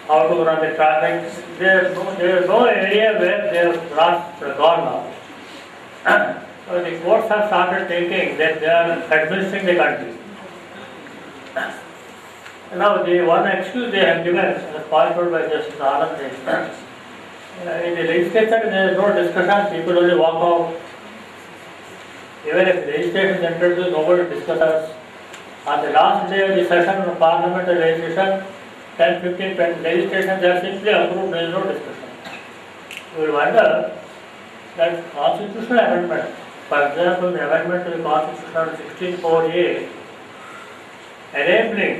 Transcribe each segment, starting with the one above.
how to run the traffic. There is no area where they have lost gone now. So the courts have started thinking that they are administering the country. Now, the one excuse they have given, as pointed out by Justice Anand, in the legislature there is no discussion, people only walk out. Even if legislation is introduced, nobody discusses. On the last day of the session of Parliament and legislation, 10, 15, 20 legislation, they are simply approved, there is no discussion. You will wonder that constitutional amendment, for example, the amendment to the Constitution 16(4)(a), enabling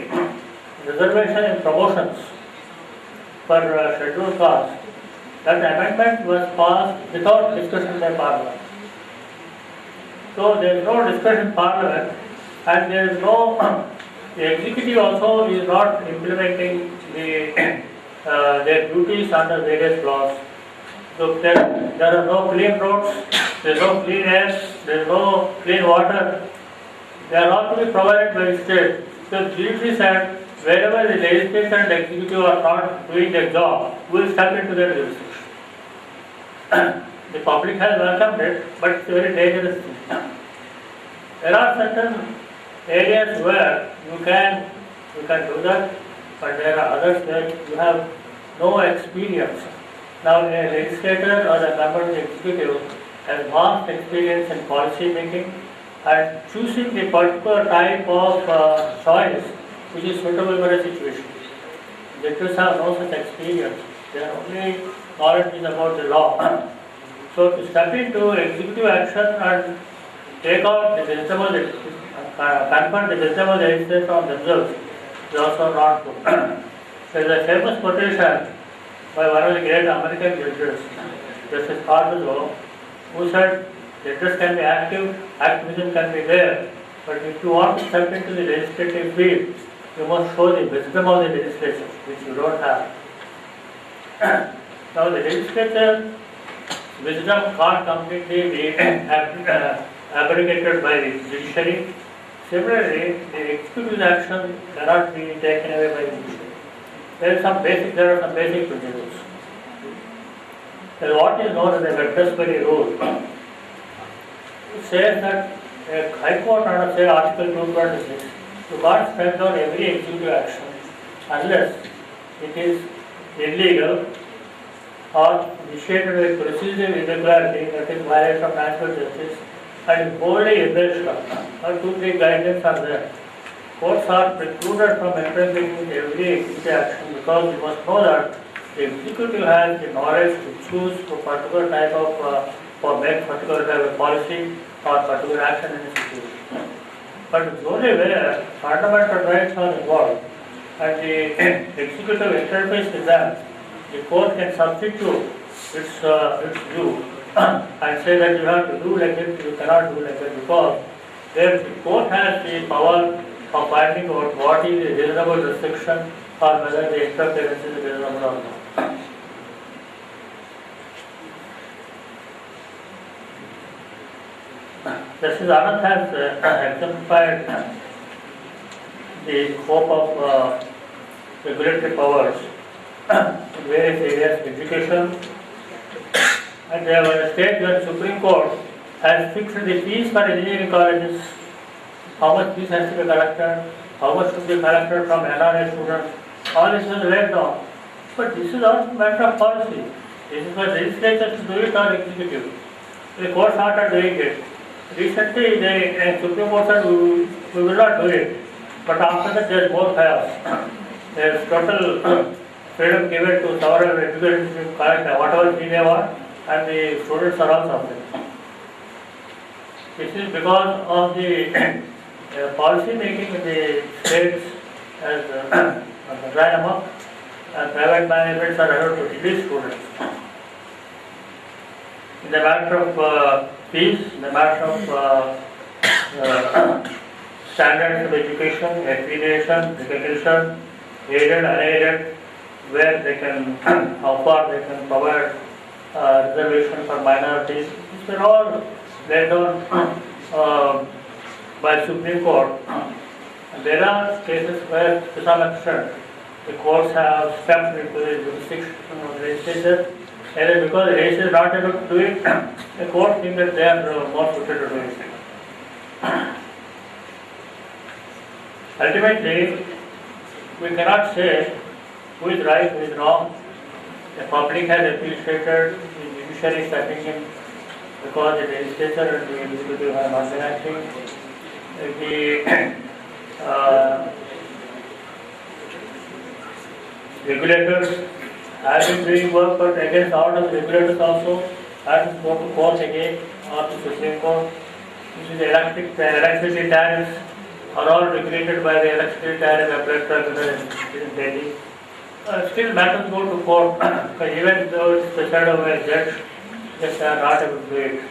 reservation in promotions for scheduled castes, that amendment was passed without discussion by Parliament. So there is no discussion in Parliament, and there is no, the executive also is not implementing their duties under various laws. So there are no clean roads, there is no clean air, there is no clean water. They are all to be provided by the state. So judiciary said, wherever the legislature and executive are not doing their job, we will step into their jurisdiction. The public has welcomed it, but it's a very dangerous thing. There are certain areas where you can do that, but there are others where you have no experience. Now, a legislator or a member of the executive has vast experience in policy making and choosing the particular type of choice which is suitable for a situation. Judges have no such experience. Their only knowledge is about the law. So to step into executive action and take out the wisdom of confront the wisdom of the legislature on themselves is also not good. There is a famous quotation by one of the great American judges, Justice Cardozo, who said, judges can be active, activism can be there, but if you want to step into the legislative field, you must show the wisdom of the legislature, which you don't have. Now the legislature wisdom can't completely be abrogated by the judiciary. Similarly, the executive action cannot be taken away by the judiciary. There are some basic principles. There is what is known as the Guttersbury rule. It says that a High Court under, say, Article 226, you can't strike down every executive action unless it is illegal or initiated with procedural irregularity, that is violation of natural justice, and is wholly irrational. Or 2-3 guidelines are there. Courts are precluded from entering into every executive action because you must know that the executive has the knowledge to choose a particular type of, or make particular type of policy or particular action in a situation. But it's only where fundamental rights are involved and the executive interface with them, the court can substitute its view and say that you have to do like this, you cannot do like that, because there the court has the power of finding out what is a reasonable restriction or whether the interference is reasonable or not. Justice Anand has exemplified the scope of regulatory powers in various areas, education, and there was a state where the Supreme Court has fixed the fees for engineering colleges, how much fees has to be collected, how much should be collected from NRI students, all this is laid down. But this is not a matter of policy. This is for legislature to do it or executive. The court started doing it. Recently, the Supreme Court said we will not do it. But after that, there is more chaos. There is total freedom given to several education to collect whatever fee they want, and the students are all suffering. This is because of the policy making in the states as ran amok, and private managements are allowed to release students. In the matter of fees, in the matter of standards of education, affiliation, recognition, aided, unaided, where they can, how far they can provide reservation for minorities. These are all laid down by Supreme Court. And there are cases where, to some extent, the courts have stepped into the jurisdiction of the legislature, either because the legislature is not able to do it, the courts think that they are more suited to do it. Ultimately, we cannot say who is right, who is wrong. The public has appreciated the judiciary stepping in because the legislature and the executive have not been acting. The regulators have been doing work, but against all of the regulators also have to go to court again or to Supreme Court. This is the electricity tariffs are all regulated by the electricity tariff appellate tribunal in Delhi. Still matters go to court, even though it's decided by a judge, they are not able to do it.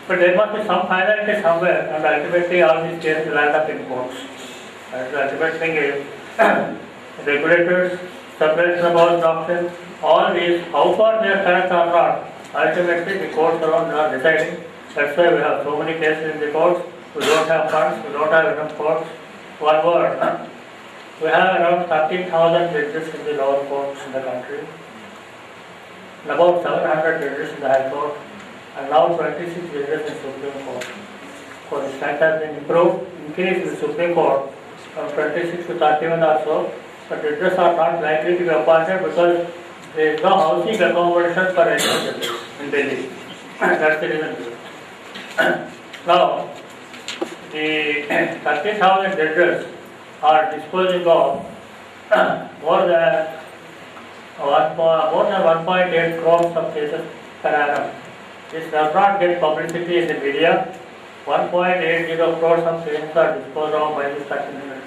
But there must be some finality somewhere, and ultimately all these cases will end up in courts. And the ultimate thing is regulators, separation of powers doctrine, all these, how far they are correct or not, ultimately the courts are not deciding. That's why we have so many cases in the courts. We don't have funds, we don't have enough courts. One word. We have around 13,000 judges in the lower courts in the country, and about 700 judges in the High Court, and now 26 judges in Supreme Court. So the strength has been increased in the Supreme Court from 26 to 31 or so, but judges are not likely to be appointed because there is no housing accommodation for any judges in Delhi. That's the reason. Now, the 30,000 judges are disposing of more than 1.8 crores of cases per annum. This does not get publicity in the media. 1.80 crores of cases are disposed of by the 30,000.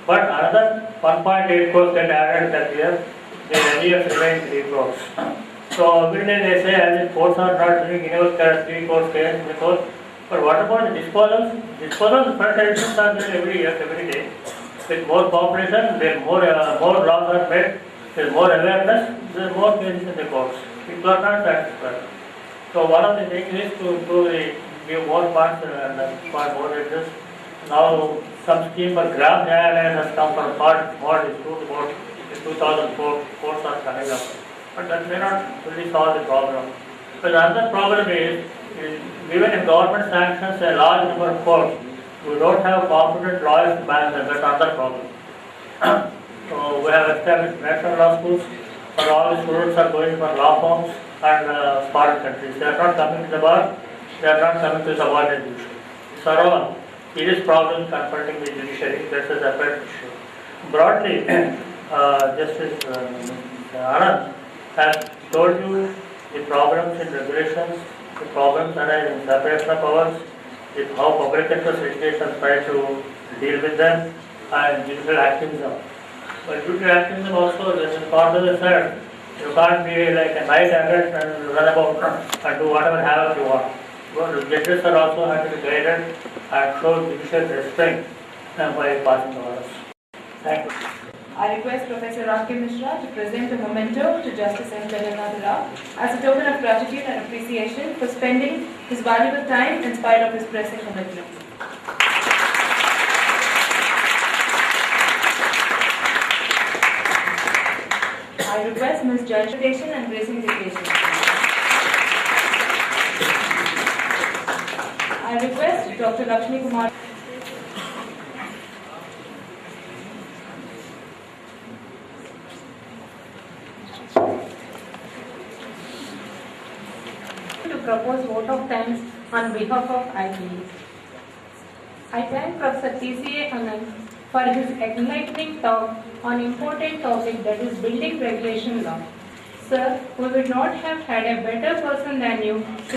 But another 1.8 crores get added that year. The revenues remain 3 crores. So every day they say as if courts are not doing enough, there are 3 crores cases in the court. But what about the disposals? Disposals per editions are done every year, every day. With more population, there more laws are made, there is more awareness, there are more cases in the courts. People are not satisfied. So one of the things is to give more funds and more judges. Now some scheme for Gram Nyayalaya has come for more dispute about the 2004 courts are coming up. But that may not really solve the problem. But another problem is even if government sanctions a large number of courts, we don't have competent lawyers to manage them. That's another problem. So we have established national law schools, but all the students are going for law firms and foreign countries. They are not coming to the bar, they are not coming to subordinate judiciary. These are all serious problems confronting the judiciary. That's a separate issue. Broadly, Justice Anand has told you the problems in regulations, the problems arise in separation of powers, how public interest litigations try to deal with them, and judicial activism. But judicial activism also, as in part of the said, you can't be like a knight errant and run about and do whatever havoc you want. Well, judges are also have to be guided and show judicial restraint by passing orders. Thank you. I request Professor R.K. Mishra to present a memento to Justice M. Jagannath Rao as a token of gratitude and appreciation for spending his valuable time in spite of his pressing commitments. I request Ms. Jayashree and gracing the occasion. I request Dr. Lakshmi Kumar to propose vote of thanks on behalf of IPE. I thank Professor T.C.A. Anand for his enlightening talk on important topic, that is building regulation law. Sir, we would not have had a better person than you to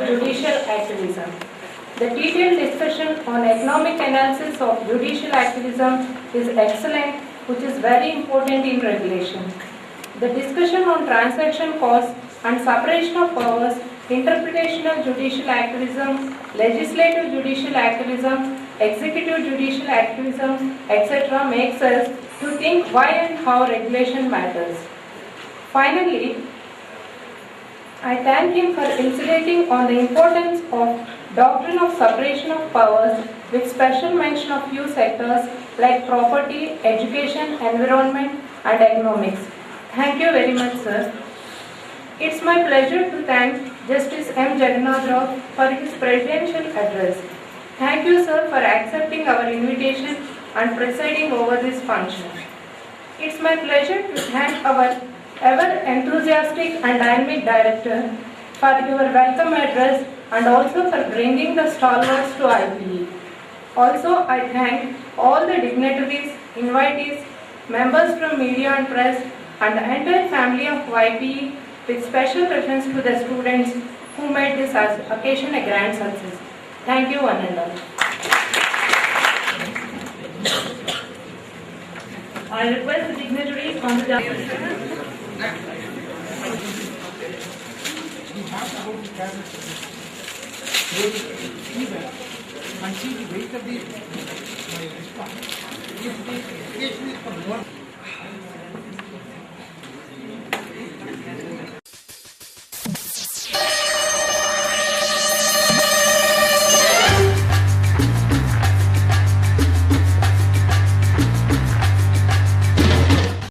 judicial activism. The detailed discussion on economic analysis of judicial activism is excellent, which is very important in regulation. The discussion on transaction costs and separation of powers, interpretation of judicial activism, legislative judicial activism, executive judicial activism, etc. makes us to think why and how regulation matters. Finally, I thank him for insulating on the importance of doctrine of separation of powers with special mention of few sectors like property, education, environment and economics. Thank you very much, sir. It's my pleasure to thank Justice M. Jagannath Rao for his presidential address. Thank you, sir, for accepting our invitation and presiding over this function. It's my pleasure to thank our ever enthusiastic and dynamic director for your welcome address and also for bringing the stalwarts to IPE. Also, I thank all the dignitaries, invitees, members from media and press, and the entire family of YPE, with special reference to the students who made this occasion a grand success. Thank you, one and all. I request the dignitaries on the and see the weight of the response. If the case is for more